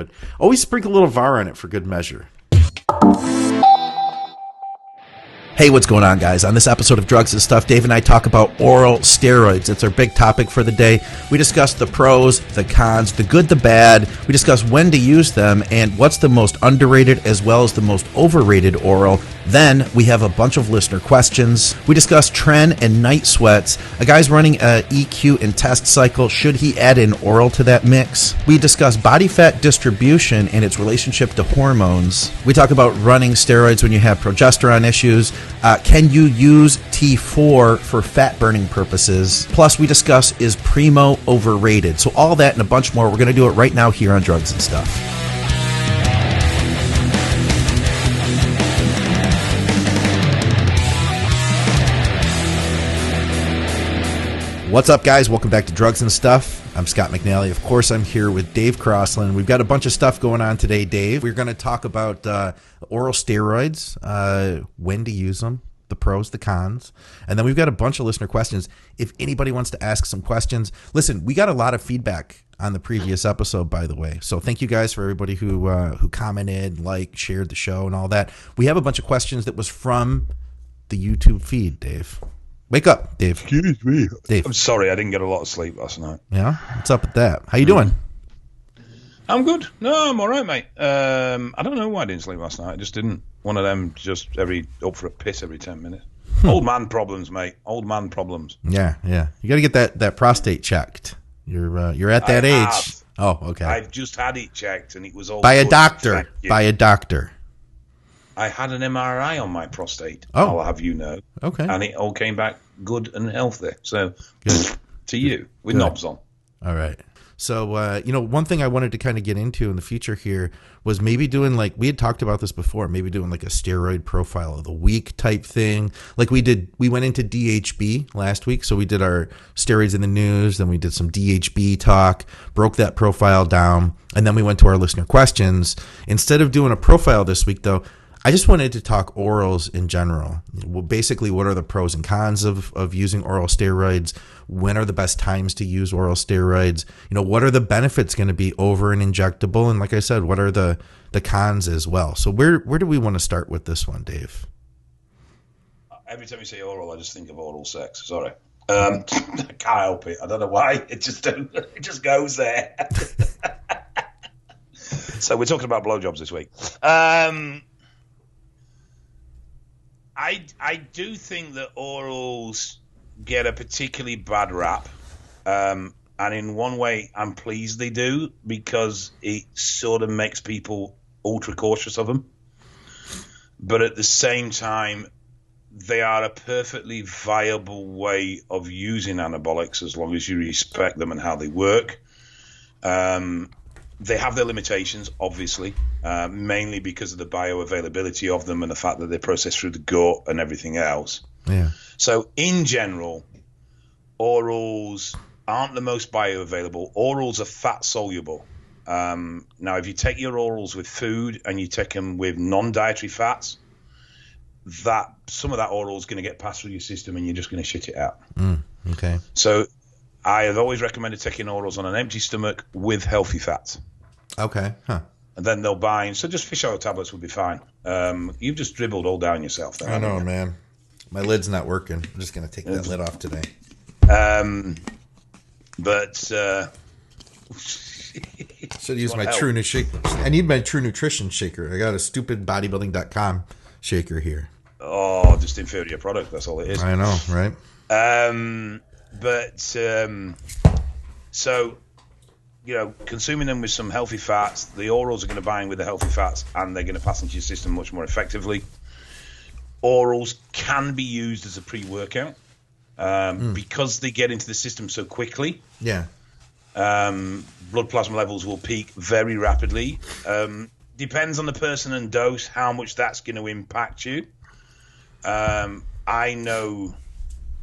But always sprinkle a little VAR on it for good measure. Hey, what's going on, guys? On this episode of Drugs and Stuff, Dave and I talk about oral steroids. It's our big topic for the day. We discuss the pros, the cons, the good, the bad. We discuss when to use them and what's the most underrated as well as the most overrated oral. Then we have a bunch of listener questions. We discuss tren and night sweats. A guy's running a EQ and test cycle. Should he add in oral to that mix? We discuss body fat distribution and its relationship to hormones. We talk about running steroids when you have progesterone issues. Can you use T4 for fat burning purposes? Plus, we discuss, is Primo overrated? So all that and a bunch more. We're going to do it right now here on Drugs and Stuff. What's up, guys? Welcome back to Drugs and Stuff. I'm Scott McNally. Of course, I'm here with Dave Crossland. We've got a bunch of stuff going on today, Dave. We're going to talk about oral steroids, when to use them, the pros, the cons, and then we've got a bunch of listener questions. If anybody wants to ask some questions, listen, we got a lot of feedback on the previous episode, by the way. So thank you guys for everybody who commented, liked, shared the show, and all that. We have a bunch of questions that was from the YouTube feed, Dave. Wake up, Dave. Excuse me. Dave. I'm sorry, I didn't get a lot of sleep last night. Yeah? What's up with that? How you doing? I'm good. No, I'm all right, mate. I don't know why I didn't sleep last night. I just didn't. One of them just up for a piss every 10 minutes. Old man problems, mate. Old man problems. Yeah. You got to get that prostate checked. You're at that age. Oh, okay. I've just had it checked, and it was all by a good. doctor. By a doctor. I had an MRI on my prostate. Oh. I'll have you know. Okay. And it all came back good and healthy. So, good. To you, with Good. knobs on. All right. So, one thing I wanted to kind of get into in the future here was maybe doing, like, we had talked about this before, maybe doing like a steroid profile of the week type thing. Like we went into DHB last week. So we did our steroids in the news. Then we did some DHB talk, broke that profile down. And then we went to our listener questions. Instead of doing a profile this week, though, I just wanted to talk orals in general. Well, basically, what are the pros and cons of using oral steroids? When are the best times to use oral steroids? What are the benefits going to be over an injectable? And like I said, what are the cons as well? So where do we want to start with this one, Dave? Every time you say oral, I just think of oral sex. Sorry. I can't help it. I don't know why. It just goes there. So we're talking about blowjobs this week. I do think that orals get a particularly bad rap. And in one way, I'm pleased they do, because it sort of makes people ultra cautious of them. But at the same time, they are a perfectly viable way of using anabolics as long as you respect them and how they work. They have their limitations, obviously, mainly because of the bioavailability of them and the fact that they process through the gut and everything else. Yeah. So in general, orals aren't the most bioavailable. Orals are fat soluble. Now, if you take your orals with food and you take them with non-dietary fats, some of that oral is going to get passed through your system and you're just going to shit it out. Okay. So I have always recommended taking orals on an empty stomach with healthy fats. Okay. Huh. And then they'll bind. So just fish oil tablets would be fine. You've just dribbled all down yourself there. I know, man. My lid's not working. I'm just going to take that lid off today. Should use my True Nu shaker. I need my True Nutrition shaker. I got a stupid bodybuilding.com shaker here. Oh, just inferior product. That's all it is. I know, right? So, consuming them with some healthy fats, the orals are going to bind with the healthy fats and they're going to pass into your system much more effectively. Orals can be used as a pre-workout because they get into the system so quickly. Yeah. Blood plasma levels will peak very rapidly. Depends on the person and dose how much that's going to impact you. I know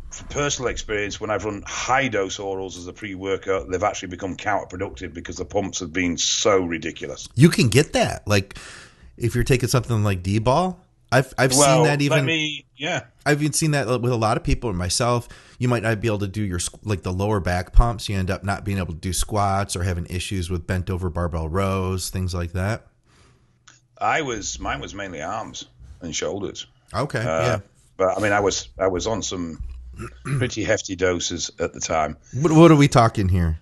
from personal experience, when I've run high-dose orals as a pre-workout, they've actually become counterproductive because the pumps have been so ridiculous. You can get that. Like, if you're taking something like D-ball, I've seen that even. I've even seen that with a lot of people and myself. You might not be able to do your like the lower back pumps. You end up not being able to do squats or having issues with bent over barbell rows, things like that. Mine was mainly arms and shoulders. Okay, yeah. But I mean, I was on some pretty hefty doses at the time. What are we talking here?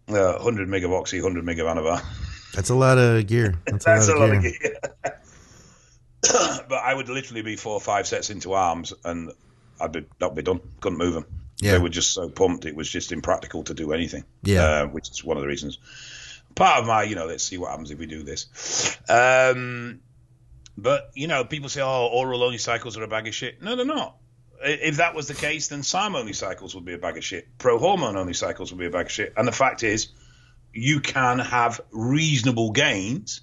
100 meg of oxy, 100 meg of Anavar. That's a lot of gear. That's a lot of gear. But I would literally be 4 or 5 sets into arms, and I'd be done. Couldn't move them. Yeah. They were just so pumped. It was just impractical to do anything. Yeah. Which is one of the reasons. Part of my, let's see what happens if we do this. But, people say, oral only cycles are a bag of shit. No, they're not. If that was the case, then SARM only cycles would be a bag of shit. Pro-hormone only cycles would be a bag of shit. And the fact is, you can have reasonable gains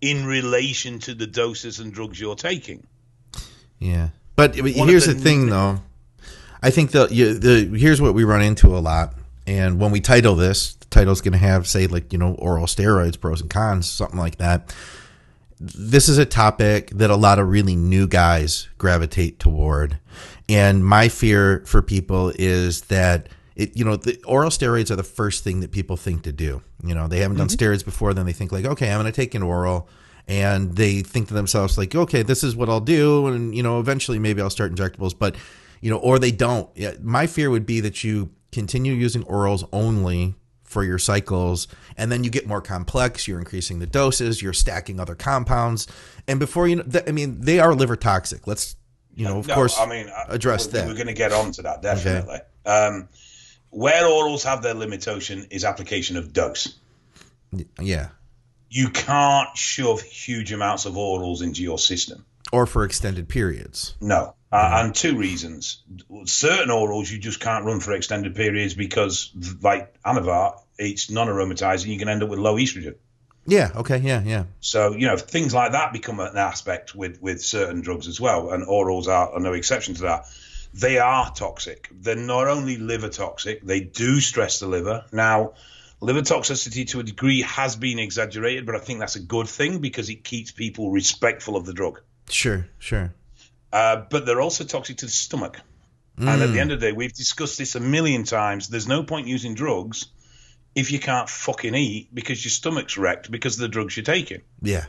in relation to the doses and drugs you're taking. Yeah. But here's the thing, though. I think here's what we run into a lot. And when we title this, the title's going to have, say, like, oral steroids, pros and cons, something like that. This is a topic that a lot of really new guys gravitate toward. And my fear for people is that the oral steroids are the first thing that people think to do. They haven't done steroids before, then they think like, okay, I'm going to take an oral, and they think to themselves like, okay, this is what I'll do, and eventually maybe I'll start injectables, but or they don't. My fear would be that you continue using orals only for your cycles, and then you get more complex, you're increasing the doses, you're stacking other compounds, and before they are liver toxic. Let's address that. We're going to get on to that, definitely. Okay. Where orals have their limitation is application of dose. Yeah. You can't shove huge amounts of orals into your system. Or for extended periods. No. And 2 reasons. Certain orals you just can't run for extended periods because, like Anavar, it's non-aromatizing. You can end up with low estrogen. Yeah. Okay. Yeah. So, things like that become an aspect with certain drugs as well. And orals are no exception to that. They are toxic. They're not only liver toxic, they do stress the liver. Now, liver toxicity to a degree has been exaggerated, but I think that's a good thing because it keeps people respectful of the drug. Sure. But they're also toxic to the stomach. And at the end of the day, we've discussed this a million times. There's no point using drugs if you can't fucking eat because your stomach's wrecked because of the drugs you're taking. Yeah.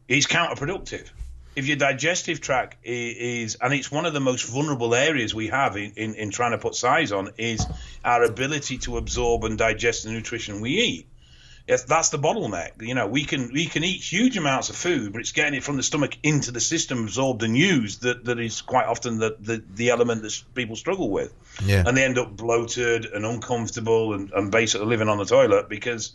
It's counterproductive. If your digestive tract is, and it's one of the most vulnerable areas we have in trying to put size on, is our ability to absorb and digest the nutrition we eat. Yes, that's the bottleneck. We can eat huge amounts of food, but it's getting it from the stomach into the system, absorbed and used, that is quite often the element that people struggle with. Yeah. And they end up bloated and uncomfortable and basically living on the toilet because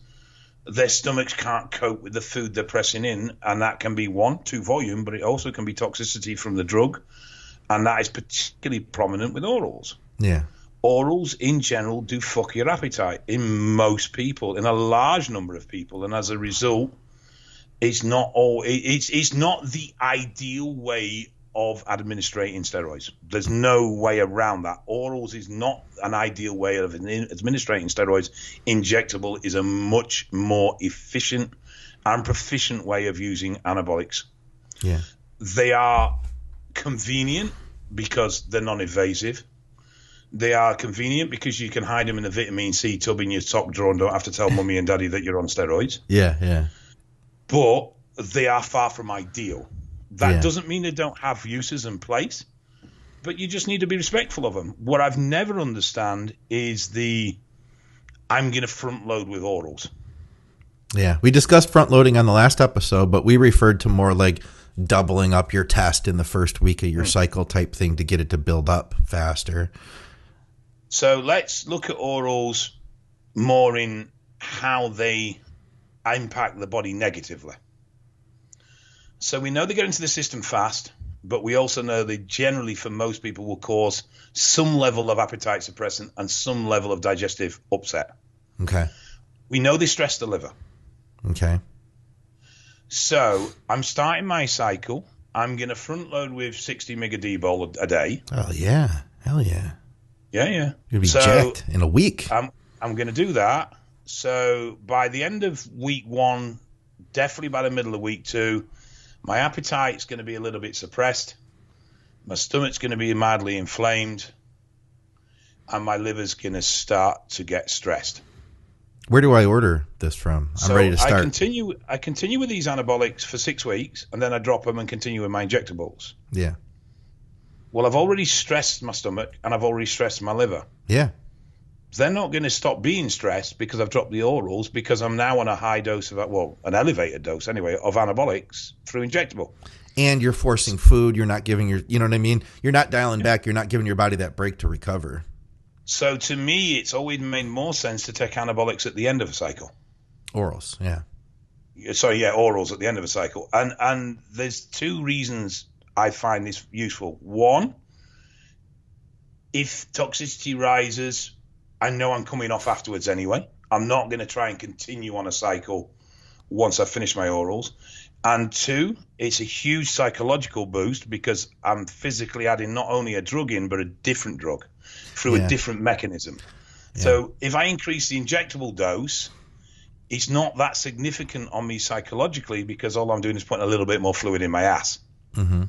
their stomachs can't cope with the food they're pressing in, and that can be 2 volume, but it also can be toxicity from the drug, and that is particularly prominent with orals. Yeah. Orals in general do fuck your appetite in most people, in a large number of people, and as a result, it's not the ideal way of administrating steroids. There's no way around that. Orals is not an ideal way of administrating steroids. Injectable is a much more efficient and proficient way of using anabolics. Yeah. They are convenient because they're non-invasive. They are convenient because you can hide them in a vitamin C tub in your sock drawer and don't have to tell mummy and daddy that you're on steroids. Yeah. But they are far from ideal. That doesn't mean they don't have uses and place, but you just need to be respectful of them. What I've never understand is I'm going to front load with orals. Yeah, we discussed front loading on the last episode, but we referred to more like doubling up your test in the first week of your cycle type thing to get it to build up faster. So let's look at orals more in how they impact the body negatively. So we know they get into the system fast, but we also know they generally, for most people, will cause some level of appetite suppressant and some level of digestive upset. Okay. We know they stress the liver. Okay. So I'm starting my cycle. I'm going to front load with 60 mg D-bol a day. Oh, yeah. Hell yeah. Yeah. You're going to be jacked in a week. I'm going to do that. So by the end of week 1, definitely by the middle of week 2, My appetite's going to be a little bit suppressed. My stomach's going to be mildly inflamed. And my liver's going to start to get stressed. Where do I order this from? I'm ready to start. I continue with these anabolics for 6 weeks, and then I drop them and continue with my injectables. Yeah. Well, I've already stressed my stomach, and I've already stressed my liver. Yeah. They're not going to stop being stressed because I've dropped the orals, because I'm now on a high dose of, an elevated dose anyway, of anabolics through injectable. And you're forcing food. You're not giving you know what I mean? You're not dialing back. You're not giving your body that break to recover. So to me, it's always made more sense to take anabolics at the end of a cycle. Orals, yeah. Sorry, yeah, orals at the end of a cycle. And there's 2 reasons I find this useful. One, if toxicity rises, I know I'm coming off afterwards anyway. I'm not going to try and continue on a cycle once I've finished my orals. And 2, it's a huge psychological boost because I'm physically adding not only a drug in, but a different drug through a different mechanism. Yeah. So if I increase the injectable dose, it's not that significant on me psychologically because all I'm doing is putting a little bit more fluid in my ass. Mm-hmm.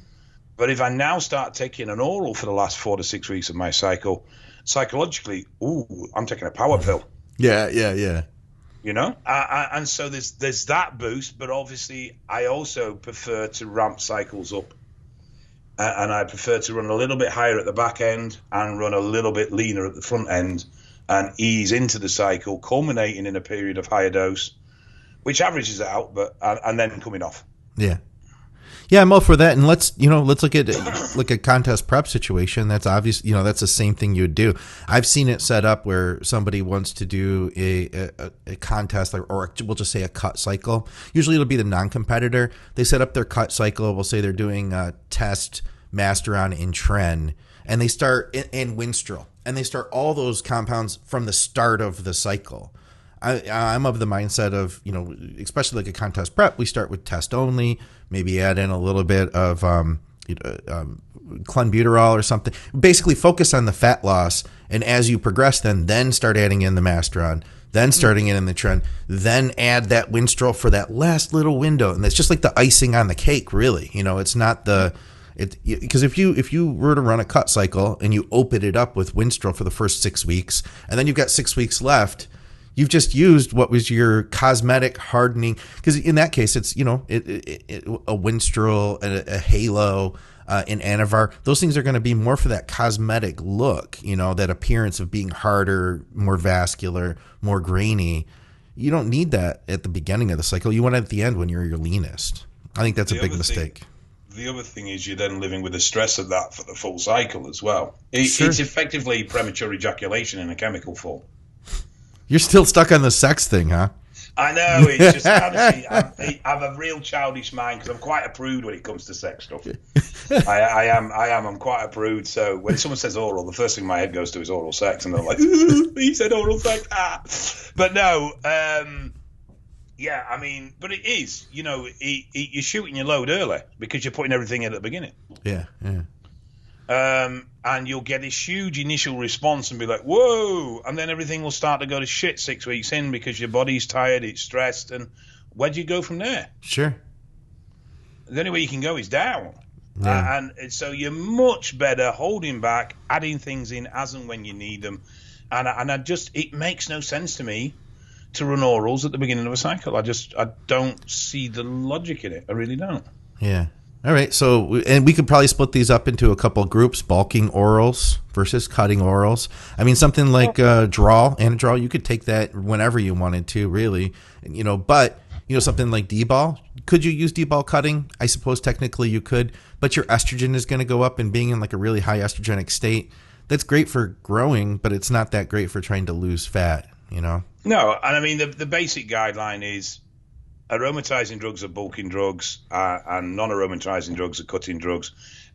But if I now start taking an oral for the last 4 to 6 weeks of my cycle, psychologically, I'm taking a power pill. Yeah. You know, and so there's that boost, but obviously I also prefer to ramp cycles up, and I prefer to run a little bit higher at the back end and run a little bit leaner at the front end, and ease into the cycle, culminating in a period of higher dose, which averages out, and then coming off. Yeah. Yeah, I'm all for that. And let's look at a contest prep situation. That's obvious. That's the same thing you would do. I've seen it set up where somebody wants to do a contest, or we'll just say a cut cycle. Usually it'll be the non-competitor. They set up their cut cycle. We'll say they're doing test, Masteron, and Tren, and they start in Winstrol, and they start all those compounds from the start of the cycle. I'm of the mindset of, especially like a contest prep, we start with test only, maybe add in a little bit of clenbuterol or something. Basically focus on the fat loss, and as you progress, then start adding in the Masteron, then starting in the Tren, then add that Winstrol for that last little window. And that's just like the icing on the cake, really. It's not because if you were to run a cut cycle and you open it up with Winstrol for the first 6 weeks, and then you've got 6 weeks left, you've just used what was your cosmetic hardening, because in that case, it's, a Winstrol, a Halo, an Anavar. Those things are going to be more for that cosmetic look, that appearance of being harder, more vascular, more grainy. You don't need that at the beginning of the cycle. You want it at the end when you're your leanest. I think that's a big mistake. The other thing is you're then living with the stress of that for the full cycle as well. Sure. It's effectively premature ejaculation in a chemical form. You're still stuck on the sex thing, huh? I know. It's just honestly, I have a real childish mind because I'm quite a prude when it comes to sex stuff. I am. I'm quite a prude. So when someone says oral, the first thing my head goes to is oral sex, and I'm like, he said oral sex. But no. Yeah, I mean, but it is. You're shooting your load early because you're putting everything in at the beginning. Yeah. And you'll get this huge initial response and be like, whoa, and then everything will start to go to shit 6 weeks in because your body's tired, it's stressed, and where do you go from there? Sure. The only way you can go is down. Yeah. And so you're much better holding back, adding things in as and when you need them. And it makes no sense to me to run orals at the beginning of a cycle. I don't see the logic in it. I really don't. Yeah. All right, and we could probably split these up into a couple of groups: bulking orals versus cutting orals. I mean, something like Anadrol, you could take that whenever you wanted to, really. But something like D-ball, could you use D-ball cutting? I suppose technically you could, but your estrogen is going to go up, and being in like a really high estrogenic state, that's great for growing, but it's not that great for trying to lose fat. No, and I mean the basic guideline is, aromatizing drugs are bulking drugs, and non-aromatizing drugs are cutting drugs.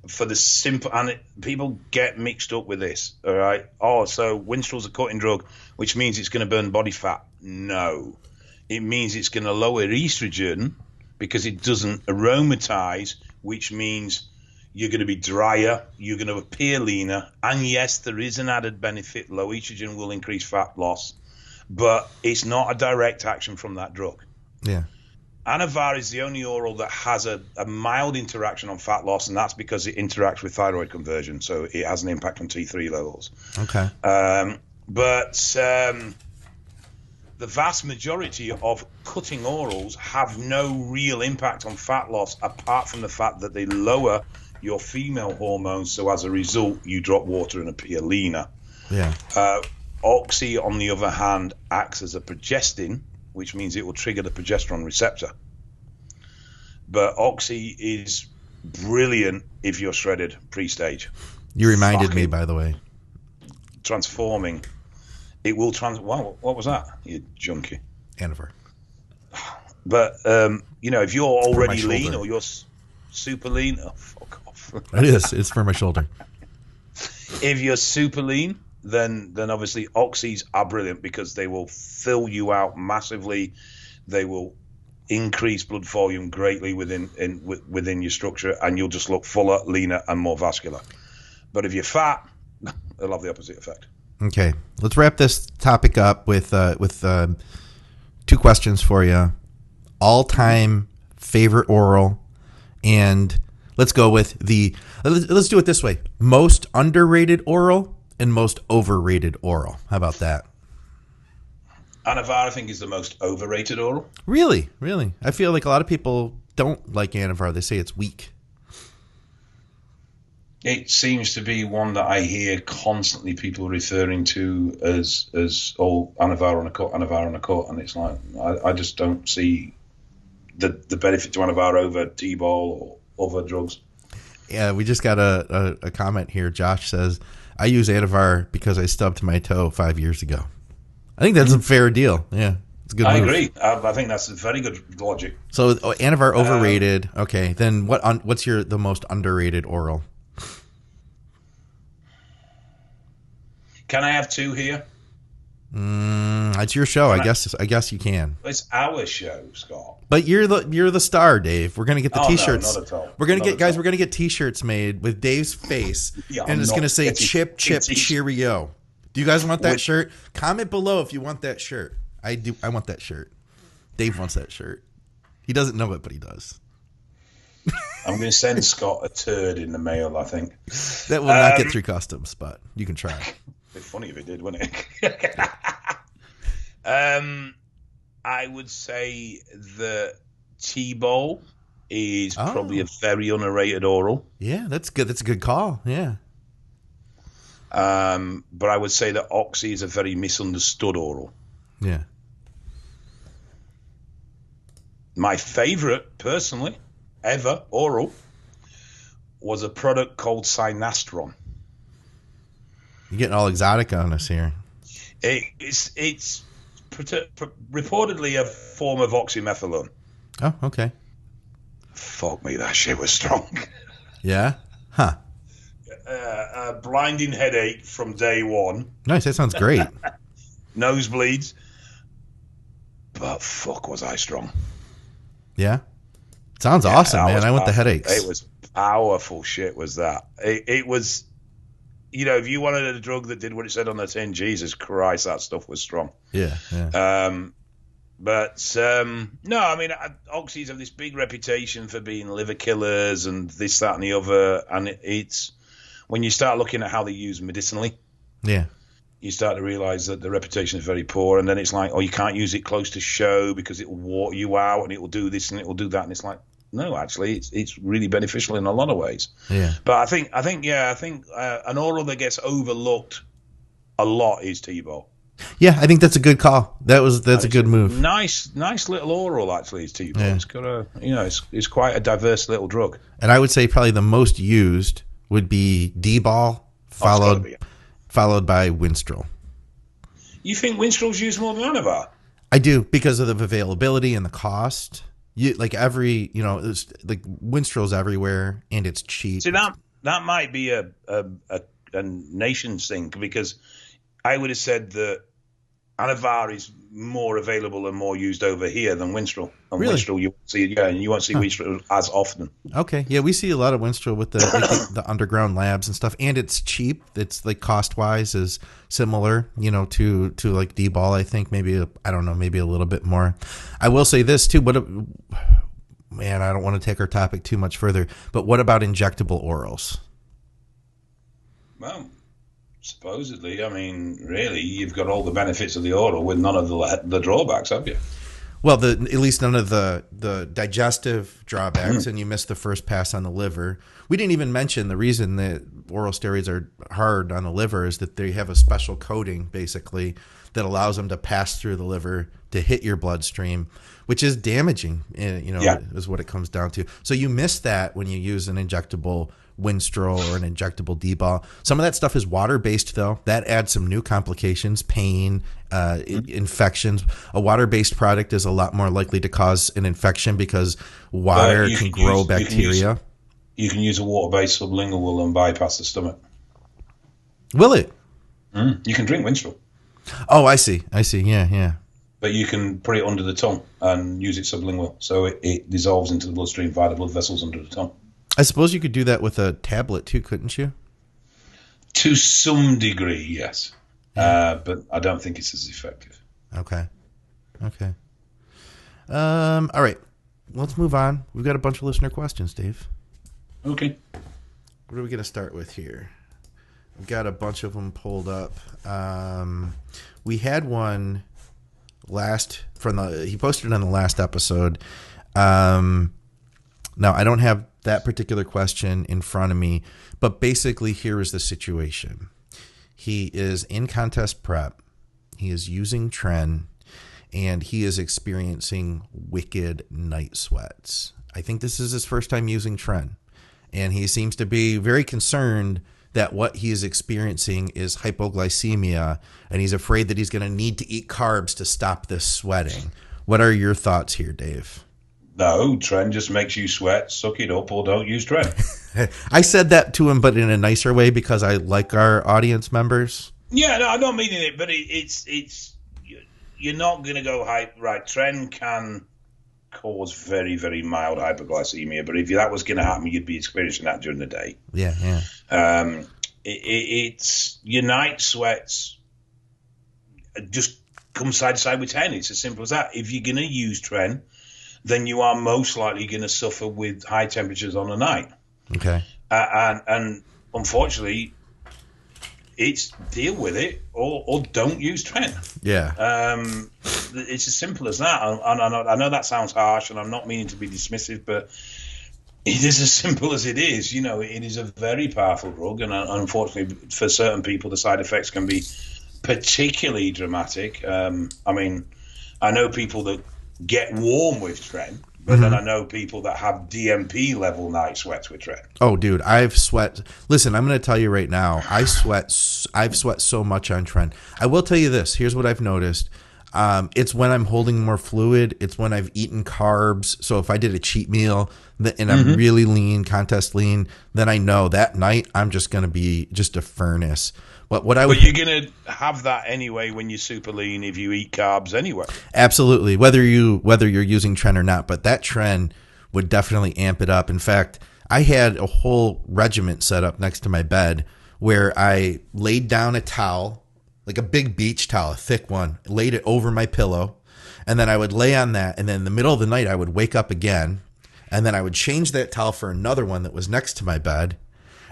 For the simple, and people get mixed up with this. All right. So Winstrol's a cutting drug, which means it's going to burn body fat. No, it means it's going to lower estrogen because it doesn't aromatize, which means you're going to be drier, you're going to appear leaner, and yes, there is an added benefit. Low estrogen will increase fat loss, but it's not a direct action from that drug. Yeah. Anavar is the only oral that has a mild interaction on fat loss, and that's because it interacts with thyroid conversion, so it has an impact on T3 levels. Okay. But the vast majority of cutting orals have no real impact on fat loss, apart from the fact that they lower your female hormones, so as a result, you drop water and appear leaner. Yeah. Oxy, on the other hand, acts as a progestin, which means it will trigger the progesterone receptor. But Oxy is brilliant if you're shredded pre-stage. You reminded me, by the way. Transforming. It will wow, what was that, you junkie? Anavar. But, if you're already lean or you're super lean, oh, fuck off. It is. It's for my shoulder. If you're super lean, then obviously Oxys are brilliant because they will fill you out massively. They will increase blood volume greatly within your structure, and you'll just look fuller, leaner, and more vascular. But if you're fat, they'll have the opposite effect. Okay, let's wrap this topic up with 2 questions for you. All-time favorite oral, and let's go with let's do it this way: most underrated oral and most overrated oral. How about that? Anavar, I think, is the most overrated oral. Really? I feel like a lot of people don't like Anavar. They say it's weak. It seems to be one that I hear constantly people referring to as Anavar on a cut, and it's like I just don't see the benefit to Anavar over T-ball or other drugs. Yeah, we just got a comment here. Josh says, I use Anavar because I stubbed my toe 5 years ago. I think that's a fair deal. Yeah, it's a good move. I agree. I think that's a very good logic. So Anavar overrated. Okay, then what's the most underrated oral? Can I have 2 here? It's your show. I guess you can. It's our show, Scott. But you're the star, Dave. We're gonna get the T-shirts. No, not at all. We're gonna get T-shirts made with Dave's face, and it's gonna say "Chip Cheerio." Do you guys want that shirt? Comment below if you want that shirt. I do. I want that shirt. Dave wants that shirt. He doesn't know it, but he does. I'm going to send Scott a turd in the mail, I think. That will not get through customs, but you can try. It'd be funny if it did, wouldn't it? I would say the T-ball is probably a very underrated oral. Yeah, that's good. That's a good call. Yeah. But I would say that Oxy is a very misunderstood oral. Yeah. My favorite, personally, ever oral was a product called Synastron. You're getting all exotic on us here. It's reportedly a form of oxymethylone. Oh, okay. Fuck me, that shit was strong. Yeah? Huh. A blinding headache from day one. Nice, that sounds great. Nosebleeds. But fuck, was I strong. Yeah? Sounds awesome, man. I want the headaches. It was powerful shit, was that. It was, if you wanted a drug that did what it said on the tin, Jesus Christ, that stuff was strong. Yeah. No, I mean, oxys have this big reputation for being liver killers and this, that, and the other. And it's when you start looking at how they use medicinally, you start to realize that the reputation is very poor. And then it's like, you can't use it close to show because it will water you out and it will do this and it will do that. And it's like, no, actually, it's really beneficial in a lot of ways. Yeah. But I think an oral that gets overlooked a lot is T-ball. Yeah, I think that's a good call. That's a good move. Nice little oral, actually, is T-ball. Yeah. It's got it's quite a diverse little drug. And I would say probably the most used would be D-ball, followed by Winstrol. You think Winstrol's used more than Anavar? I do, because of the availability and the cost. It's like Winstrol's everywhere and it's cheap. See, that might be a nation's thing, because I would have said that Anavar is more available and more used over here than Winstrol. And Really? Winstrol, you won't see, and you won't see Winstrol as often. Okay, yeah, we see a lot of Winstrol with the underground labs and stuff, and it's cheap. It's like cost wise is similar, to like D-ball. I think maybe maybe a little bit more. I will say this too. Man, I don't want to take our topic too much further, but what about injectable orals? Well, supposedly, I mean, really, you've got all the benefits of the oral with none of the drawbacks, have you? Well, at least none of the digestive drawbacks, and you missed the first pass on the liver. We didn't even mention the reason that oral steroids are hard on the liver is that they have a special coating, basically, that allows them to pass through the liver to hit your bloodstream, which is damaging, is what it comes down to. So you miss that when you use an injectable Winstrol or an injectable D-ball. Some of that stuff is water-based, though. That adds some new complications, pain, infections. A water-based product is a lot more likely to cause an infection because water can grow bacteria. You can use a water-based sublingual and bypass the stomach. Will it? You can drink Winstrol. Oh, I see. Yeah. But you can put it under the tongue and use it sublingual, so it dissolves into the bloodstream via the blood vessels under the tongue. I suppose you could do that with a tablet too, couldn't you? To some degree, yes. Yeah. But I don't think it's as effective. Okay. All right. Let's move on. We've got a bunch of listener questions, Dave. Okay. What are we going to start with here? We've got a bunch of them pulled up. We had one he posted it on the last episode. Now, I don't have that particular question in front of me, but basically here is the situation. He is in contest prep. He is using Tren, and he is experiencing wicked night sweats. I think this is his first time using Tren, and he seems to be very concerned that what he is experiencing is hypoglycemia, and he's afraid that he's going to need to eat carbs to stop this sweating. What are your thoughts here, Dave? No, Tren just makes you sweat. Suck it up or don't use Tren. I said that to him, but in a nicer way because I like our audience members. Yeah, no, I'm not meaning it, but it's you're not going to go right. Tren can cause very, very mild hypoglycemia, but if that was going to happen, you'd be experiencing that during the day. Yeah. It's your night sweats just come side to side with Tren. It's as simple as that. If you're going to use Tren, then you are most likely going to suffer with high temperatures on the night. Okay. And unfortunately, it's deal with it or don't use Tren. Yeah. It's as simple as that. And I know that sounds harsh, and I'm not meaning to be dismissive, but it is as simple as it is. It is a very powerful drug, and unfortunately, for certain people, the side effects can be particularly dramatic. I mean, I know people that get warm with Tren, but then I know people that have DMP level night sweats with Tren. Oh, dude, I've sweat. Listen, I'm going to tell you right now, I've sweat so much on Tren. I will tell you this. Here's what I've noticed. It's when I'm holding more fluid. It's when I've eaten carbs. So if I did a cheat meal and I'm really lean, contest lean, then I know that night I'm just going to be just a furnace. But you're going to have that anyway when you're super lean if you eat carbs anyway. Absolutely, whether you're using Tren or not. But that Tren would definitely amp it up. In fact, I had a whole regiment set up next to my bed where I laid down a towel, like a big beach towel, a thick one, laid it over my pillow, and then I would lay on that. And then in the middle of the night, I would wake up again, and then I would change that towel for another one that was next to my bed.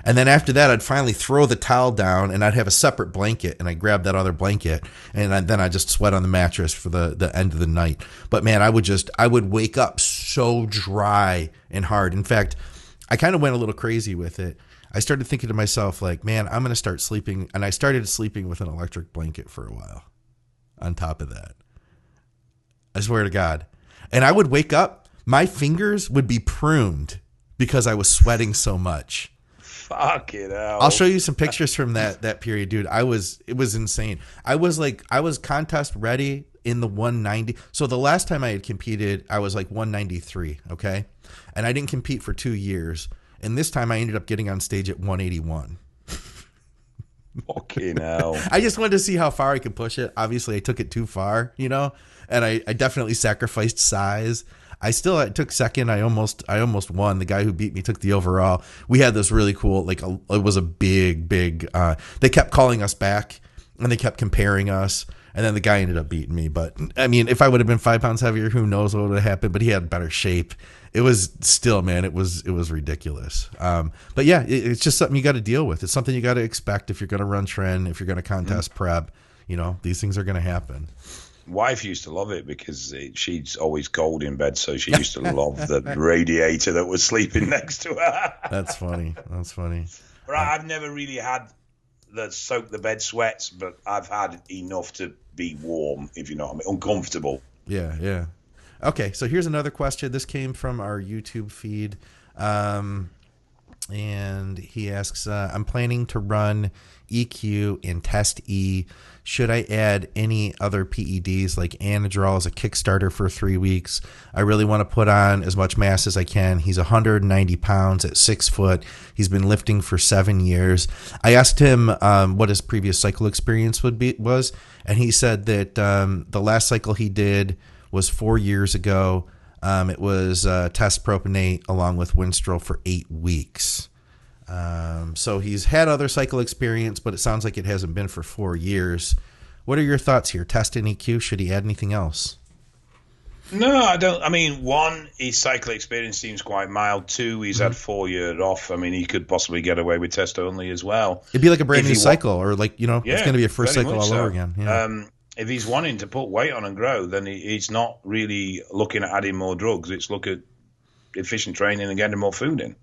And then after that, I'd finally throw the towel down, and I'd have a separate blanket, and I'd grab that other blanket, and then I'd just sweat on the mattress for the end of the night. But man, I would wake up so dry and hard. In fact, I kind of went a little crazy with it. I started thinking to myself, like, man, I'm going to start sleeping. And I started sleeping with an electric blanket for a while on top of that. I swear to God. And I would wake up, my fingers would be pruned because I was sweating so much. Fuck it out. I'll show you some pictures from that period, dude. It was insane. I was contest ready in the 190. So the last time I had competed, I was like 193. Okay. And I didn't compete for 2 years. And this time I ended up getting on stage at 181. Fucking hell. I just wanted to see how far I could push it. Obviously, I took it too far, and I definitely sacrificed size. I took second. I almost won. The guy who beat me took the overall. We had this really cool, it was a big, they kept calling us back and they kept comparing us. And then the guy ended up beating me. But I mean, if I would have been 5 pounds heavier, who knows what would have happened, but he had better shape. It was still, man, it was ridiculous. But yeah, it's just something you got to deal with. It's something you got to expect if you're going to run trend, if you're going to contest prep, these things are going to happen. Wife used to love it because she's always cold in bed, so she used to love the radiator that was sleeping next to her. That's funny. But I've never really had the soak the bed sweats, but I've had enough to be warm, if you know what I mean, uncomfortable. Yeah. Okay, so here's another question. This came from our YouTube feed. And he asks, I'm planning to run EQ and test E. Should I add any other PEDs like Anavar as a Kickstarter for 3 weeks? I really want to put on as much mass as I can. He's 190 pounds at 6 foot. He's been lifting for 7 years. I asked him what his previous cycle experience was, and he said that the last cycle he did was 4 years ago. It was test propionate along with Winstrol for 8 weeks. So he's had other cycle experience, but it sounds like it hasn't been for 4 years. What are your thoughts here? Test and EQ, should he add anything else? No, I don't. I mean, one, his cycle experience seems quite mild. Two, he's had 4 years off. I mean, he could possibly get away with test only as well. It'd be like a brand new cycle, or it's going to be a first cycle all over again. Yeah. If he's wanting to put weight on and grow, then he's not really looking at adding more drugs. It's look at efficient training and getting more food in.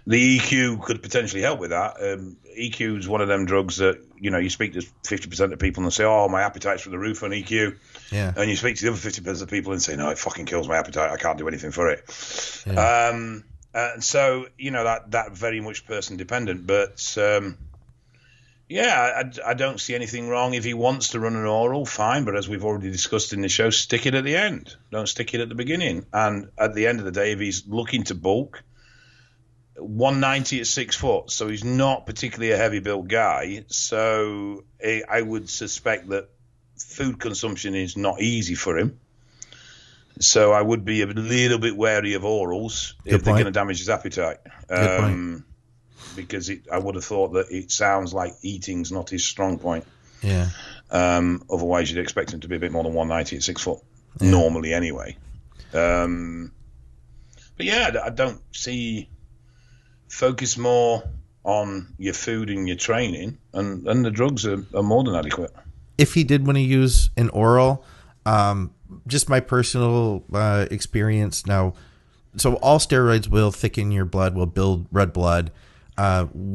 The EQ could potentially help with that. EQ is one of them drugs that, you speak to 50% of people and they say, oh, my appetite's through the roof on EQ. Yeah. And you speak to the other 50% of people and say, no, it fucking kills my appetite. I can't do anything for it. Yeah. And so, that very much person dependent. But, I don't see anything wrong. If he wants to run an oral, fine. But as we've already discussed in the show, stick it at the end. Don't stick it at the beginning. And at the end of the day, if he's looking to bulk, 190 at 6 foot, so he's not particularly a heavy built guy. So I would suspect that food consumption is not easy for him. So I would be a little bit wary of orals if they're going to damage his appetite. Because I would have thought that it sounds like eating's not his strong point. Yeah. Otherwise, you'd expect him to be a bit more than 190 at 6 foot, normally anyway. But yeah, I don't see. Focus more on your food and your training, and the drugs are more than adequate. If he did want to use an oral, just my personal experience now, so all steroids will thicken your blood, will build red blood. EQ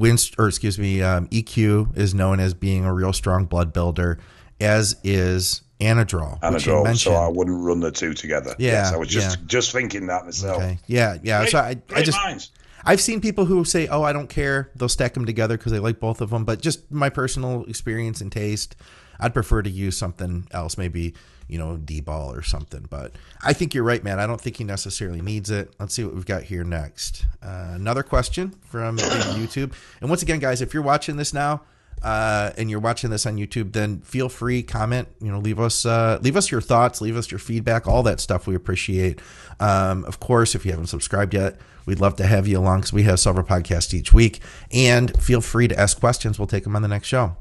is known as being a real strong blood builder, as is Anavar, so I wouldn't run the two together. Yeah, yes, I was just thinking that myself. Okay. Yeah. Great, so I just minds. I've seen people who say, "Oh, I don't care." They'll stack them together because they like both of them. But just my personal experience and taste, I'd prefer to use something else, maybe D-ball or something. But I think you're right, man. I don't think he necessarily needs it. Let's see what we've got here next. Another question from YouTube. And once again, guys, if you're watching this now, and you're watching this on YouTube, then feel free, comment, leave us your thoughts, leave us your feedback, all that stuff we appreciate. Of course, if you haven't subscribed yet, we'd love to have you along because we have several podcasts each week, and feel free to ask questions. We'll take them on the next show.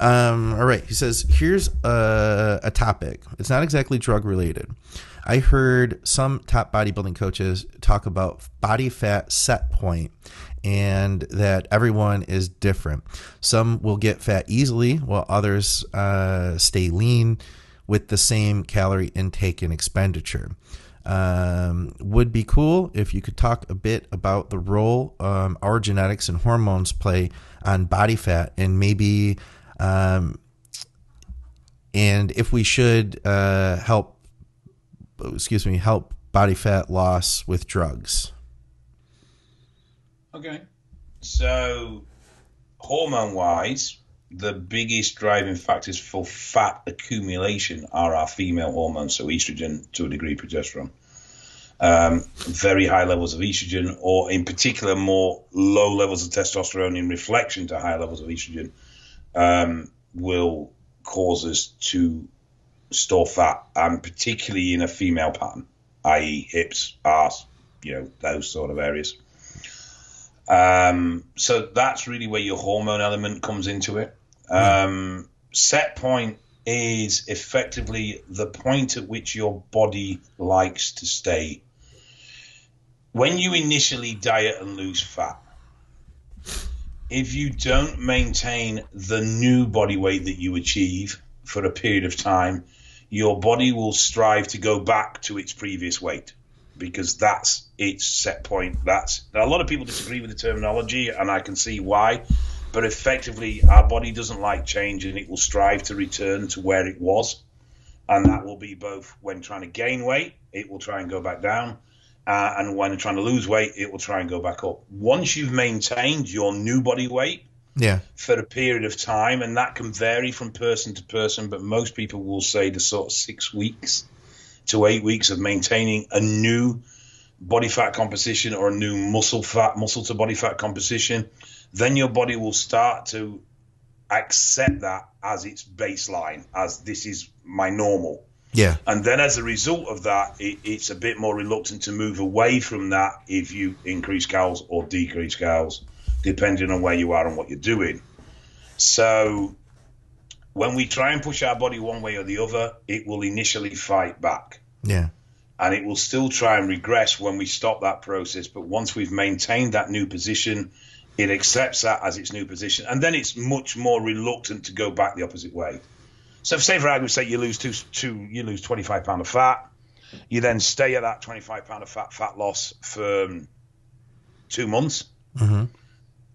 All right. He says, here's a topic. It's not exactly drug related. I heard some top bodybuilding coaches talk about body fat set point and that everyone is different. Some will get fat easily while others stay lean with the same calorie intake and expenditure. Would be cool if you could talk a bit about the role our genetics and hormones play on body fat, and maybe and if we should help body fat loss with drugs. Okay. So, hormone-wise, the biggest driving factors for fat accumulation are our female hormones, so estrogen, to a degree progesterone. Very high levels of estrogen, or in particular more low levels of testosterone in reflection to high levels of estrogen, will cause us to store fat, and particularly in a female pattern, i.e. hips, arse, those sort of areas. So that's really where your hormone element comes into it. Set point is effectively the point at which your body likes to stay. When you initially diet and lose fat, if you don't maintain the new body weight that you achieve for a period of time, your body will strive to go back to its previous weight, because that's its set point. Now, a lot of people disagree with the terminology, and I can see why, but effectively our body doesn't like change, and it will strive to return to where it was. And that will be both when trying to gain weight, it will try and go back down, and when trying to lose weight, it will try and go back up. Once you've maintained your new body weight for a period of time, and that can vary from person to person, but most people will say the sort of 6 weeks to 8 weeks of maintaining a new body fat composition or a new muscle to body fat composition, then your body will start to accept that as its baseline, as this is my normal. Yeah. And then as a result of that, it's a bit more reluctant to move away from that if you increase calories or decrease calories, depending on where you are and what you're doing. So when we try and push our body one way or the other, it will initially fight back. Yeah. And it will still try and regress when we stop that process. But once we've maintained that new position, it accepts that as its new position. And then it's much more reluctant to go back the opposite way. So say for argument's sake, you lose 25 pounds of fat. You then stay at that 25 pound of fat loss for 2 months. Mm-hmm.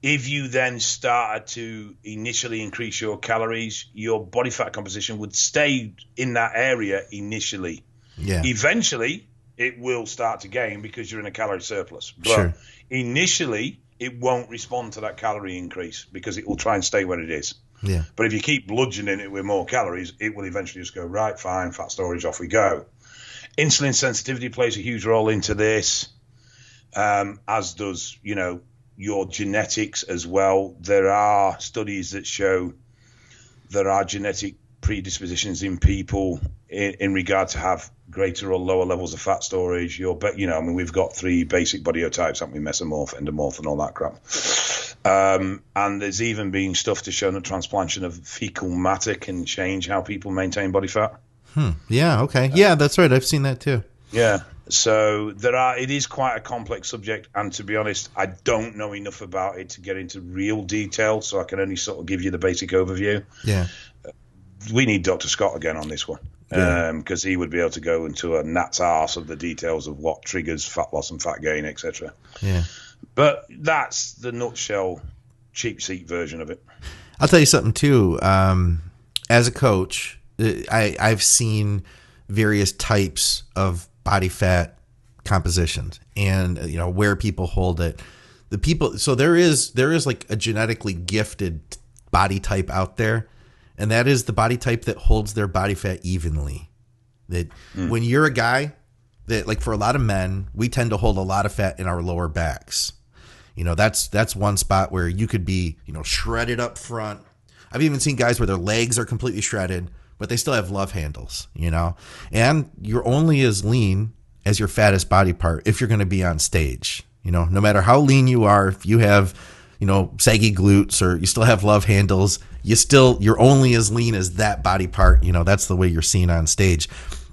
If you then started to initially increase your calories, your body fat composition would stay in that area initially. Yeah. Eventually, it will start to gain because you're in a calorie surplus. But initially, it won't respond to that calorie increase because it will try and stay where it is. Yeah. But if you keep bludgeoning it with more calories, it will eventually just go, right, fine, fat storage, off we go. Insulin sensitivity plays a huge role into this, as does, your genetics as well. There are studies that show there are genetic predispositions in people in regard to have greater or lower levels of fat storage. We've got 3 basic bodyotypes, haven't we? Mesomorph, endomorph, and all that crap. And there's even been stuff to show that transplantation of fecal matter can change how people maintain body fat. Yeah, okay. Yeah, that's right. I've seen that too. Yeah. So it is quite a complex subject, and to be honest, I don't know enough about it to get into real detail, so I can only sort of give you the basic overview. Yeah. We need Dr. Scott again on this one, because he would be able to go into a gnat's arse of the details of what triggers fat loss and fat gain, etc. Yeah. But that's the nutshell, cheap seat version of it. I'll tell you something too. As a coach, I've seen various types of body fat compositions, and where people hold it. So there is like a genetically gifted body type out there, and that is the body type that holds their body fat evenly. That when you're a guy that, like, for a lot of men, we tend to hold a lot of fat in our lower backs. That's one spot where you could be, shredded up front. I've even seen guys where their legs are completely shredded, but they still have love handles, and you're only as lean as your fattest body part if you're going to be on stage. No matter how lean you are, if you have, saggy glutes or you still have love handles, you're only as lean as that body part. That's the way you're seen on stage.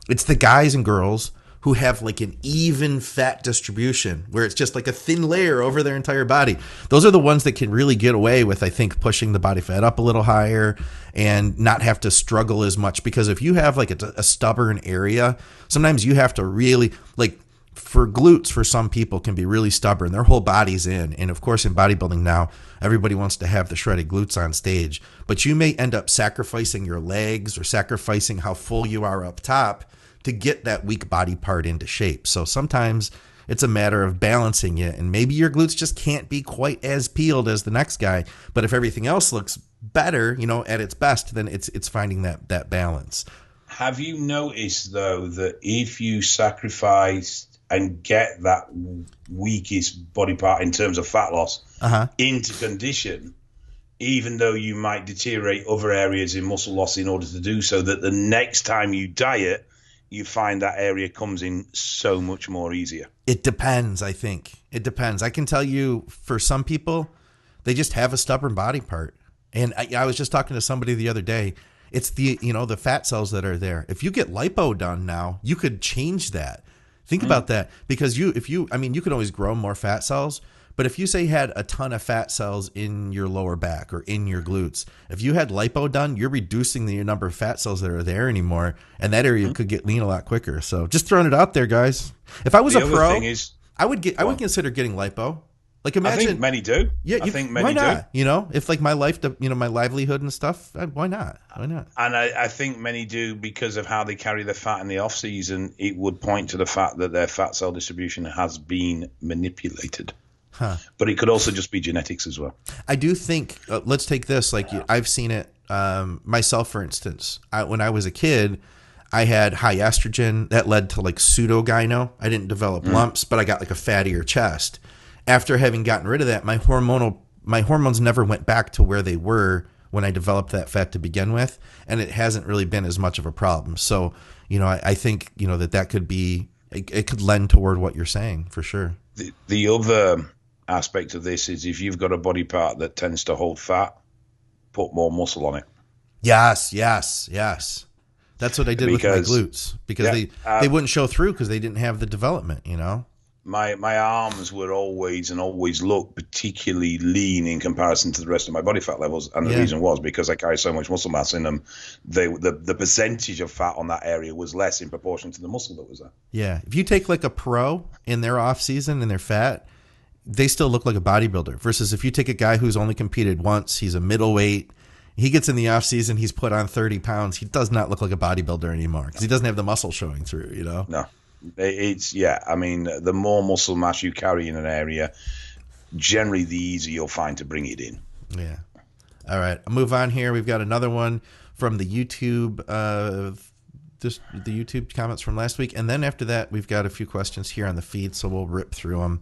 It's the guys and girls who have like an even fat distribution where it's just like a thin layer over their entire body. Those are the ones that can really get away with, I think, pushing the body fat up a little higher and not have to struggle as much. Because if you have like a stubborn area, sometimes you have to really, like, for glutes, for some people, can be really stubborn. Their whole body's in. And of course, in bodybuilding now, everybody wants to have the shredded glutes on stage. But you may end up sacrificing your legs or sacrificing how full you are up top to get that weak body part into shape. So sometimes it's a matter of balancing it, and maybe your glutes just can't be quite as peeled as the next guy. But if everything else looks better, at its best, then it's finding that balance. Have you noticed, though, that if you sacrifice and get that weakest body part in terms of fat loss into condition, even though you might deteriorate other areas in muscle loss in order to do so, that the next time you diet, you find that area comes in so much more easier. It depends, I think. It depends. I can tell you, for some people, they just have a stubborn body part. And I was just talking to somebody the other day. It's the fat cells that are there. If you get lipo done now, you could change that. Think about that, because you could always grow more fat cells. But if you say you had a ton of fat cells in your lower back or in your glutes, if you had lipo done, you're reducing the number of fat cells that are there anymore, and that area could get lean a lot quicker. So just throwing it out there, guys. If I was a pro, I would consider getting lipo. Like, imagine, I think many do. Yeah, I think many why not? do. If like my life, my livelihood and stuff, why not? Why not? And I think many do because of how they carry the fat in the off season. It would point to the fact that their fat cell distribution has been manipulated. Huh. But it could also just be genetics as well. I do think, let's take this, like I've seen it myself, for instance. When I was a kid, I had high estrogen that led to like pseudo-gyno. I didn't develop lumps, but I got like a fattier chest. After having gotten rid of that, my hormones never went back to where they were when I developed that fat to begin with, and it hasn't really been as much of a problem. So, I think, that could be, it could lend toward what you're saying for sure. The other aspect of this is if you've got a body part that tends to hold fat, put more muscle on it. Yes. That's what I did with my glutes, because they wouldn't show through because they didn't have the development, My arms were always look particularly lean in comparison to the rest of my body fat levels, and the reason was because I carry so much muscle mass in them. The percentage of fat on that area was less in proportion to the muscle that was there. Yeah, if you take like a pro in their off season and they're fat, they still look like a bodybuilder. Versus if you take a guy who's only competed once, he's a middleweight, he gets in the off season, he's put on 30 pounds, he does not look like a bodybuilder anymore because he doesn't have the muscle showing through. No. The more muscle mass you carry in an area, generally the easier you'll find to bring it in. Yeah. All right. I'll move on here. We've got another one from the YouTube, the YouTube comments from last week. And then after that, we've got a few questions here on the feed, so we'll rip through them.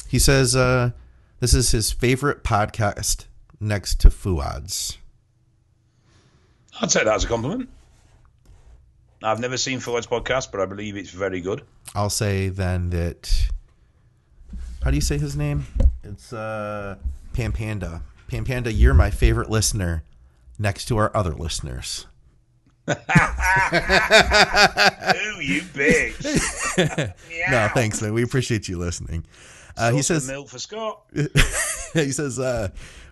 He says this is his favorite podcast next to Fuad's. I'd say that as a compliment. I've never seen Steroids podcast, but I believe it's very good. I'll say then that, how do you say his name? It's Pampanda. Pampanda, you're my favorite listener next to our other listeners. Ooh, you bitch. No, thanks, man. We appreciate you listening. He says, milk for Scott. He says,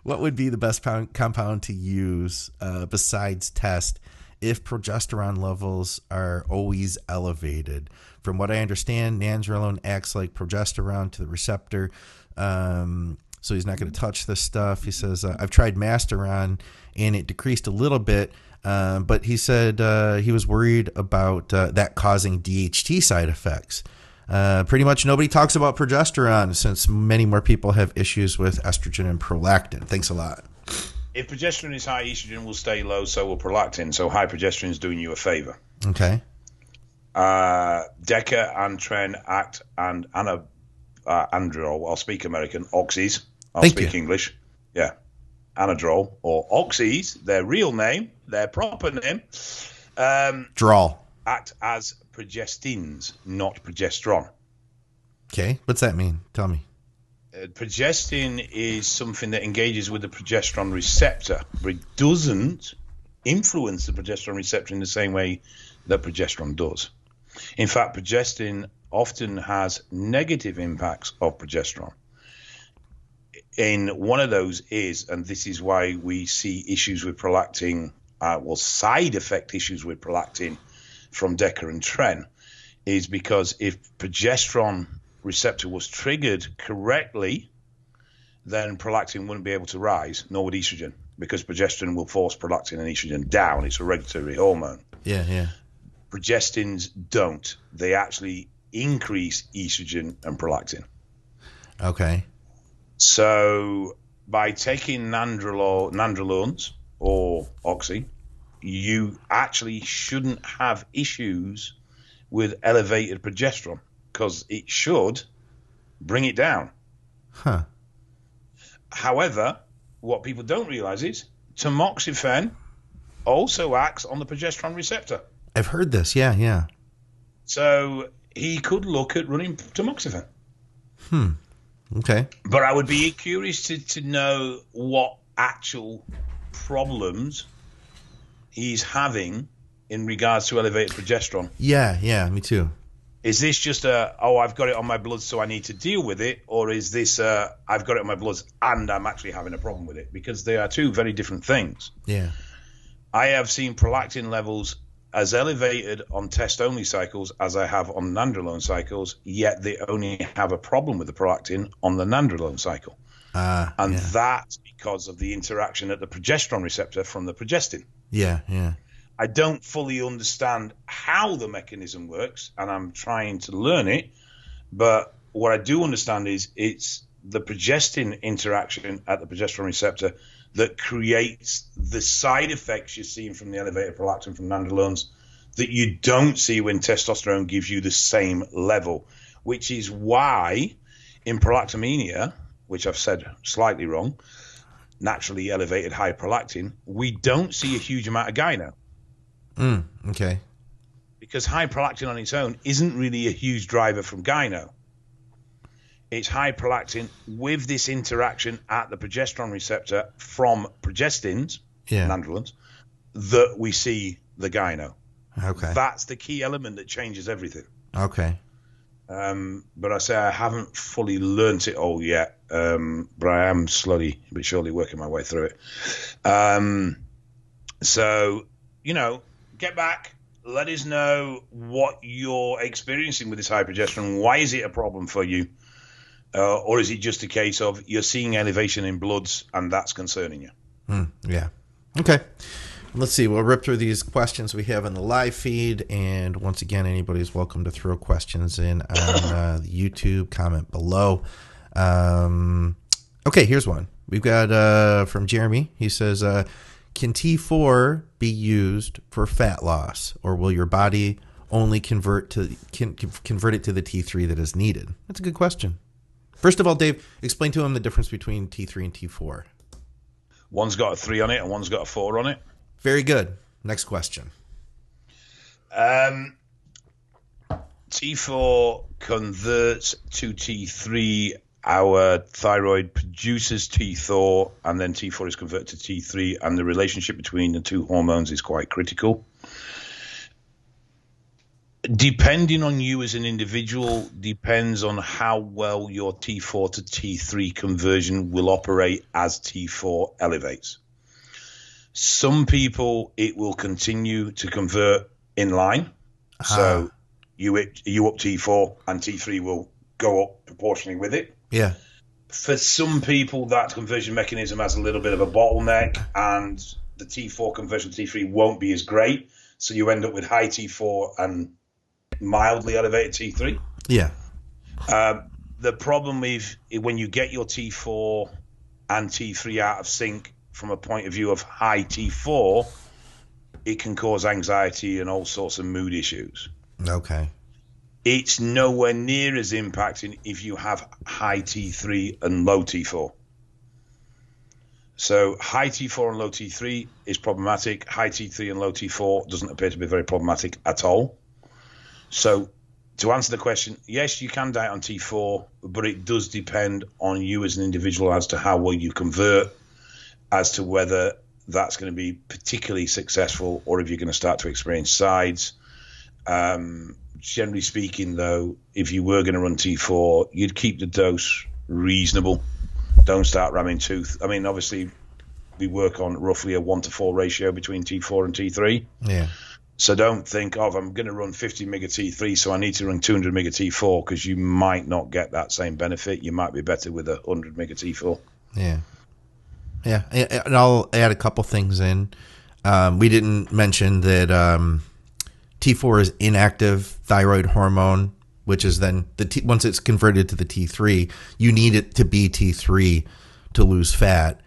what would be the best compound to use besides test if progesterone levels are always elevated? From what I understand, nandrolone acts like progesterone to the receptor, so he's not going to touch this stuff. He says, I've tried Masteron, and it decreased a little bit, but he said he was worried about that causing DHT side effects. Pretty much nobody talks about progesterone since many more people have issues with estrogen and prolactin. Thanks a lot. If progesterone is high, estrogen will stay low, so will prolactin. So high progesterone is doing you a favor. Okay. Deca, Antren, Act, and Anadrol. I'll speak American. Oxys. I'll speak English. Yeah. Anadrol or Oxys, their real name, their proper name. Act as progestins, not progesterone. Okay. What's that mean? Tell me. Progestin is something that engages with the progesterone receptor, but it doesn't influence the progesterone receptor in the same way that progesterone does. In fact, progestin often has negative impacts of progesterone. In one of those is, and this is why we see issues with prolactin, side effect issues with prolactin from Deca and Tren, is because if progesterone receptor was triggered correctly, then prolactin wouldn't be able to rise, nor would estrogen, because progesterone will force prolactin and estrogen down. It's a regulatory hormone. Yeah. Progestins don't. They actually increase estrogen and prolactin. Okay. So by taking nandrolones or oxy, you actually shouldn't have issues with elevated progesterone, because it should bring it down. Huh. However, what people don't realize is tamoxifen also acts on the progesterone receptor. I've heard this. Yeah. So he could look at running tamoxifen. Okay. But I would be curious to know what actual problems he's having in regards to elevated progesterone. Yeah, me too. Is this just I've got it on my blood, so I need to deal with it? Or is this, I've got it on my blood and I'm actually having a problem with it? Because they are two very different things. Yeah. I have seen prolactin levels as elevated on test-only cycles as I have on nandrolone cycles, yet they only have a problem with the prolactin on the nandrolone cycle. That's because of the interaction at the progesterone receptor from the progestin. Yeah. I don't fully understand how the mechanism works, and I'm trying to learn it. But what I do understand is it's the progestin interaction at the progesterone receptor that creates the side effects you're seeing from the elevated prolactin from nandrolones that you don't see when testosterone gives you the same level, which is why in prolactinemia, which I've said slightly wrong, naturally elevated high prolactin, we don't see a huge amount of gyno. Okay. Because high prolactin on its own isn't really a huge driver from gyno. It's high prolactin with this interaction at the progesterone receptor from progestins, nandrolons, that we see the gyno. Okay. That's the key element that changes everything. Okay. But I say I haven't fully learnt it all yet, but I am slowly but surely working my way through it. So, get back. Let us know what you're experiencing with this high progesterone. Why is it a problem for you? Or is it just a case of you're seeing elevation in bloods and that's concerning you? Yeah. Okay. Let's see. We'll rip through these questions we have in the live feed. And once again, anybody's welcome to throw questions in on the YouTube, comment below. Okay, here's one. We've got from Jeremy. He says, can T4 be used for fat loss, or will your body only convert it to the T3 that is needed? That's a good question. First of all, Dave, explain to him the difference between T3 and T4. One's got a 3 on it and one's got a 4 on it. Very good. Next question. T4 converts to T3. Our thyroid produces T4, and then T4 is converted to T3, and the relationship between the two hormones is quite critical. Depending on you as an individual, depends on how well your T4 to T3 conversion will operate as T4 elevates. Some people, it will continue to convert in line. So you up T4 and T3 will go up proportionally with it. Yeah. For some people, that conversion mechanism has a little bit of a bottleneck, and the T4 conversion to T3 won't be as great. So you end up with high T4 and mildly elevated T3. Yeah. The problem with when you get your T4 and T3 out of sync from a point of view of high T4, it can cause anxiety and all sorts of mood issues. Okay. It's nowhere near as impacting if you have high T3 and low T4. So high T4 and low T3 is problematic. High T3 and low T4 doesn't appear to be very problematic at all. So to answer the question, yes, you can diet on T4, but it does depend on you as an individual as to how well you convert, as to whether that's going to be particularly successful or if you're going to start to experience sides. Generally speaking, though, if you were going to run T4, you'd keep the dose reasonable. Don't start ramming tooth. I mean, obviously, we work on roughly a 1-to-4 ratio between T4 and T3. Yeah. So don't think, if I'm going to run 50 mega T3, so I need to run 200 mega T4, because you might not get that same benefit. You might be better with 100 mega T4. Yeah. Yeah. And I'll add a couple things in. We didn't mention that T4 is inactive thyroid hormone, which is then once it's converted to the T3, you need it to be T3 to lose fat.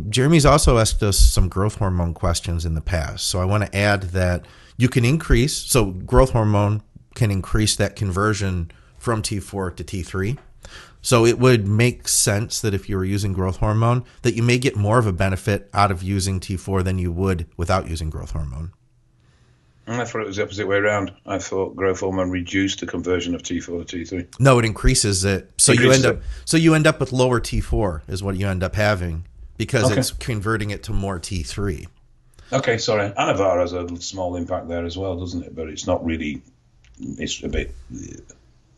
Jeremy's also asked us some growth hormone questions in the past. So I want to add that you can increase, so growth hormone can increase that conversion from T4 to T3. So it would make sense that if you were using growth hormone, that you may get more of a benefit out of using T4 than you would without using growth hormone. And I thought it was the opposite way around. I thought growth hormone reduced the conversion of T4 to T3. No, it increases it. So you end up with lower T4 is what you end up having because it's converting it to more T3. Okay, sorry. Anavar has a small impact there as well, doesn't it? But it's not really. It's a bit.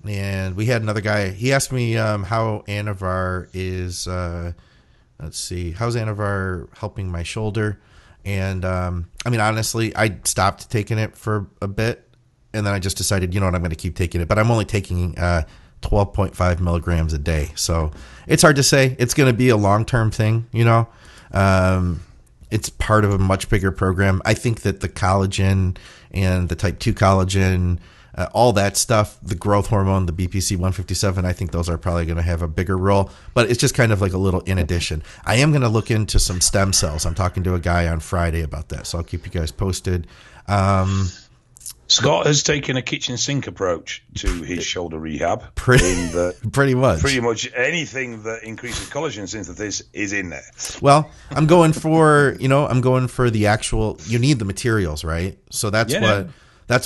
And we had another guy. He asked me how Anavar is. Let's see, how's Anavar helping my shoulder? And I mean, honestly, I stopped taking it for a bit, and then I just decided, you know what, I'm going to keep taking it. But I'm only taking 12.5 milligrams a day, so it's hard to say. It's going to be a long-term thing, you know. It's part of a much bigger program. I think that the collagen and the type 2 collagen, all that stuff, the growth hormone, the BPC 157, I think those are probably going to have a bigger role. But it's just kind of like a little in addition. I am going to look into some stem cells. I'm talking to a guy on Friday about that, so I'll keep you guys posted. Scott has taken a kitchen sink approach to his shoulder rehab. Pretty much. Pretty much anything that increases collagen synthesis is in there. Well, I'm going for the actual, you need the materials, right? So that's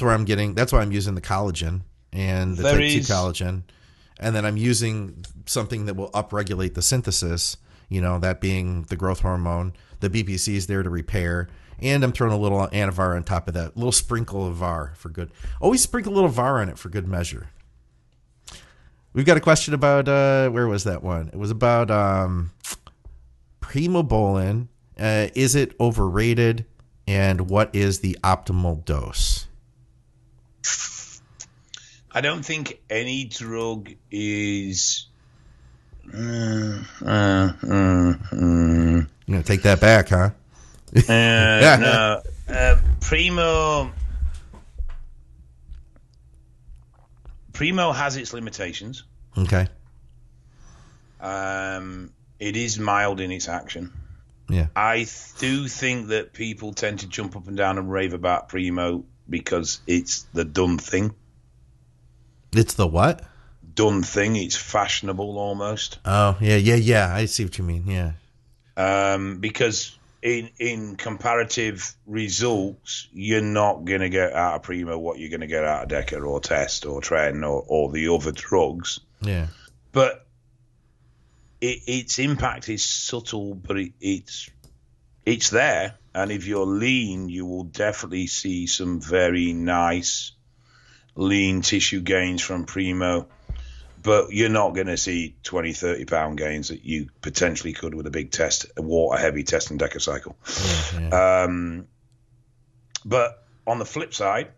where I'm getting, that's why I'm using the collagen and the type 2 collagen. And then I'm using something that will upregulate the synthesis, you know, that being the growth hormone. The BPC is there to repair. And I'm throwing a little Anavar on top of that. A little sprinkle of VAR for good. Always sprinkle a little VAR on it for good measure. We've got a question about, where was that one? It was about Primobolan. Is it overrated? And what is the optimal dose? I don't think any drug is. You're gonna take that back, huh? No. Primo has its limitations. Okay. It is mild in its action. Yeah. I do think that people tend to jump up and down and rave about Primo because it's the done thing. It's the what? Done thing. It's fashionable almost. Oh, yeah. I see what you mean. Yeah. Because in comparative results, you're not going to get out of Primo what you're going to get out of Deca or Test or Tren or the other drugs. Yeah. But its impact is subtle, but it's there. And if you're lean, you will definitely see some very nice lean tissue gains from Primo. But you're not going to see 20, 30 pound gains that you potentially could with a big test, a water-heavy test and Deca cycle. Yeah. But on the flip side,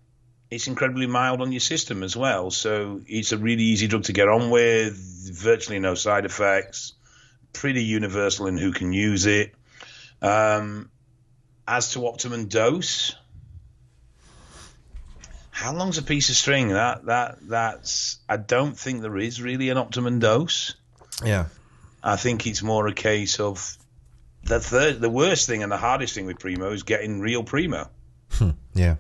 it's incredibly mild on your system as well. So it's a really easy drug to get on with, virtually no side effects, pretty universal in who can use it. As to optimum dose, how long's a piece of string? That's I don't think there is really an optimum dose. Yeah. I think it's more a case of the worst thing and the hardest thing with Primo is getting real Primo. Yeah.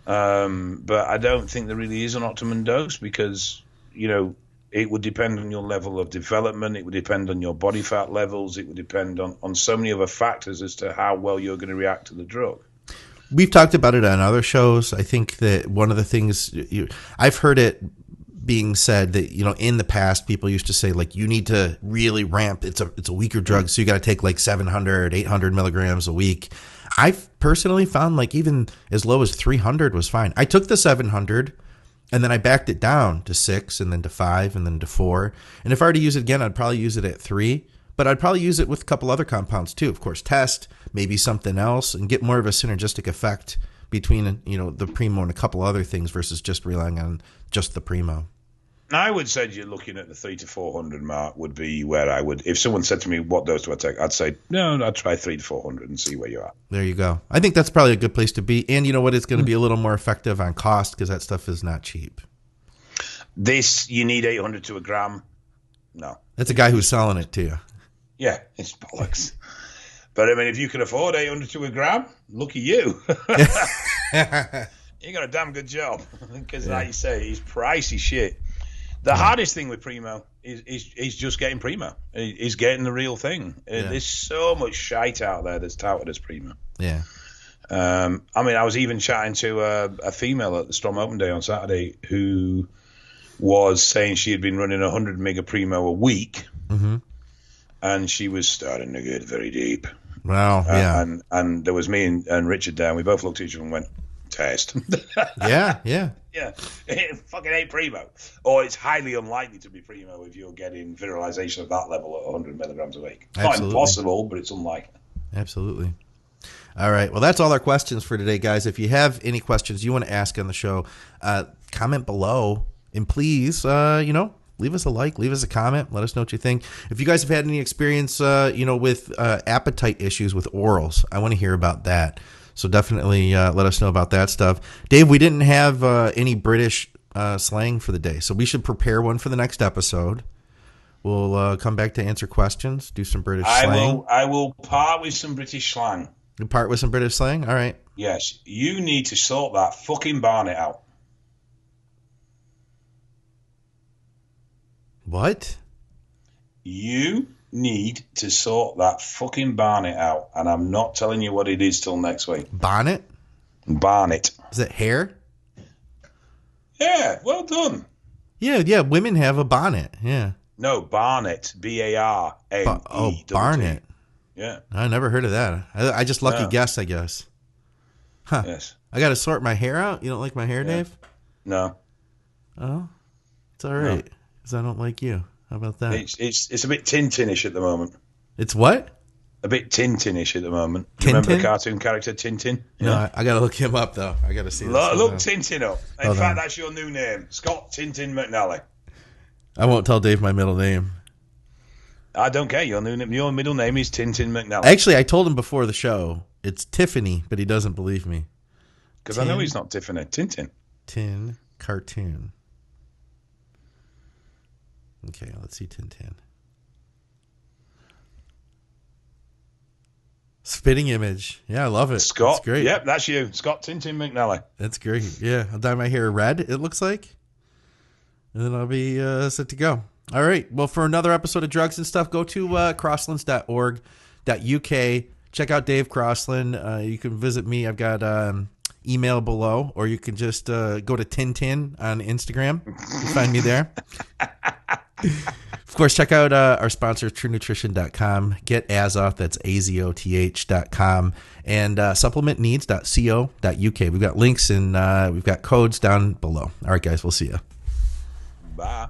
But I don't think there really is an optimum dose because, you know, it would depend on your level of development. It would depend on your body fat levels. It would depend on so many other factors as to how well you're going to react to the drug. We've talked about it on other shows. I think that one of the things I've heard it being said that, you know, in the past, people used to say, like, you need to really ramp. It's a weaker drug, so you got to take like 700, 800 milligrams a week. I've personally found like even as low as 300 was fine. I took the 700 and then I backed it down to 6 and then to 5 and then to 4. And if I were to use it again, I'd probably use it at 3. But I'd probably use it with a couple other compounds too. Of course, Test, maybe something else, and get more of a synergistic effect between, you know, the Primo and a couple other things versus just relying on just the Primo. I would say you're looking at the 300 to 400 mark would be where I would. If someone said to me, what dose do I take? I'd say, no, I'd try 300 to 400 and see where you're at. There you go. I think that's probably a good place to be. And you know what? It's going to be a little more effective on cost because that stuff is not cheap. This, you need 800 to a gram. No. That's a guy who's selling it to you. Yeah, it's bollocks. But I mean, if you can afford 800 to a gram, look at you. You got a damn good job. Because like you say, it's pricey shit. The hardest thing with Primo is just getting Primo. Is getting the real thing. There's so much shite out there that's touted as Primo. Yeah. I mean, I was even chatting to a female at the Storm Open Day on Saturday who was saying she had been running 100 mega Primo a week, and she was starting to get very deep. Wow, yeah. And there was me and Richard there, and we both looked at each other and went, test. Yeah. It fucking ain't Primo. Or it's highly unlikely to be Primo if you're getting virilization of that level at 100 milligrams a week. It's not impossible, but it's unlikely. Absolutely. All right. Well, that's all our questions for today, guys. If you have any questions you want to ask on the show, comment below. And please, leave us a like, leave us a comment. Let us know what you think. If you guys have had any experience, with appetite issues with orals, I want to hear about that. So definitely let us know about that stuff. Dave, we didn't have any British slang for the day, so we should prepare one for the next episode. We'll come back to answer questions, do some British slang. I will part with some British slang. You part with some British slang? All right. Yes. You need to sort that fucking Barnet out. What? You need to sort that fucking Barnet out, and I'm not telling you what it is till next week. Bonnet? Barnet. Is it hair? Yeah, well done. Yeah, women have a bonnet, yeah. No, Barnet, B-A-R-N-E. Oh, Barnet. Yeah. I never heard of that. I just lucky guess, I guess. Huh. Yes. I got to sort my hair out? You don't like my hair, Dave? No. Oh, it's all right, because I don't like you. How about that? It's a bit Tintin-ish at the moment. It's what? A bit Tintin-ish at the moment. Do you remember the cartoon character Tintin? Yeah. No, I got to look him up, though. I got to see this. Look Tintin up. In fact, that's your new name. Scott Tintin McNally. I won't tell Dave my middle name. I don't care. Your middle name is Tintin McNally. Actually, I told him before the show. It's Tiffany, but he doesn't believe me. Because I know he's not Tiffany. Tintin. Tin cartoon. Okay, let's see Tintin. Spitting image. Yeah, I love it. Scott. That's great. Yep, that's you. Scott Tintin McNally. That's great. Yeah, I'll dye my hair red, it looks like. And then I'll be set to go. All right. Well, for another episode of Drugs and Stuff, go to crosslands.org.uk. Check out Dave Crossland. You can visit me. I've got email below, or you can just go to Tintin on Instagram. You find me there. Of course, check out our sponsor, TrueNutrition.com. Get Azoth, that's AZOTH.com. And supplementneeds.co.uk. We've got links and we've got codes down below. All right, guys, we'll see you. Bye.